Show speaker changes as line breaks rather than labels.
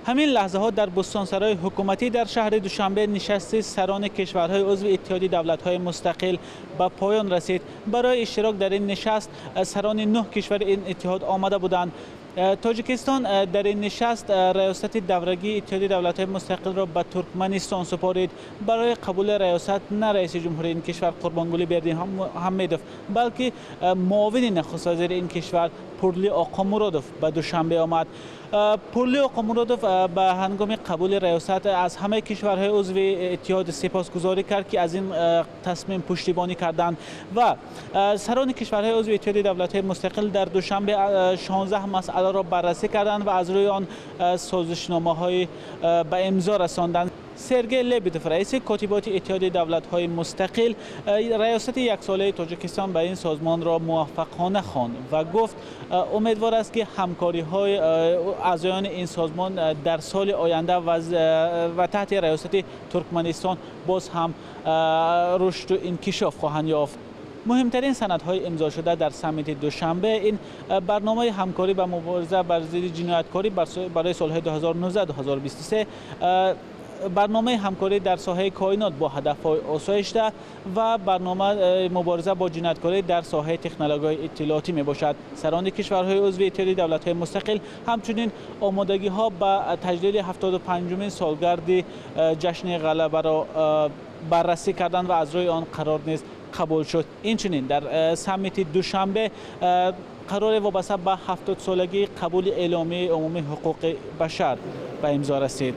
همین لحظه ها در بستانسرای حکومتی در شهر دوشنبه نشست سران کشورهای عضو اتحادیه دولت‌های مستقل به پایان رسید. برای اشتراک در این نشست سران 9 کشور این اتحاد آمده بودند. تاجیکستان در این نشست ریاست دورگی اتحادیه دولت‌های مستقل را به ترکمنستان سپارید. برای قبول ریاست نه رئیس جمهوری این کشور قربانگلی بردیمحمدوف بلکه معاون نخست وزیر این کشور پورلی آقامرادوف به دوشنبه آمد. پورلی آقامرادوف به هنگام قبول ریاست از همه کشورهای عضو اتحاد سپاسگزاری کرد که از این تصمیم پشتیبانی کردند و سران کشورهای عضو اتحادیه دولت‌های مستقل در دوشنبه 16 مسئله را بررسی کردند و از روی آن سازشنامه‌های به امضا رساندند. سرگئی لبیدوف رئیس کاتبات اتحادیه دولت‌های مستقل ریاست یک ساله تاجیکستان به این سازمان را موفقانه خواند و گفت امیدوار است که همکاری‌های اعضایان این سازمان در سال آینده و تحت ریاست ترکمنستان باز هم رشد و انکشاف خواهند یافت. مهمترین سندهای امضا شده در سمیت دوشنبه این برنامه همکاری و مبارزه بر ضد جنایتکاری برای سالهای 2019-2023، برنامه همکاری در ساحه کائنات با هدف‌های آسایش‌ده و برنامه مبارزه با جنایتکاری در ساحه تکنولوژی اطلاعاتی میباشد. سران کشورهای عضو اتحادیه دولت‌های مستقل همچنین آمادگی‌ها به تجلیل 75مین سالگرد جشن غلبه را بررسی کردند و از روی آن قرار نیز قبول شد. اینچنین در سمیت دوشنبه قرار وابسته به 70 سالگی قبول اعلامیه عمومی حقوق بشر به امضا رسید.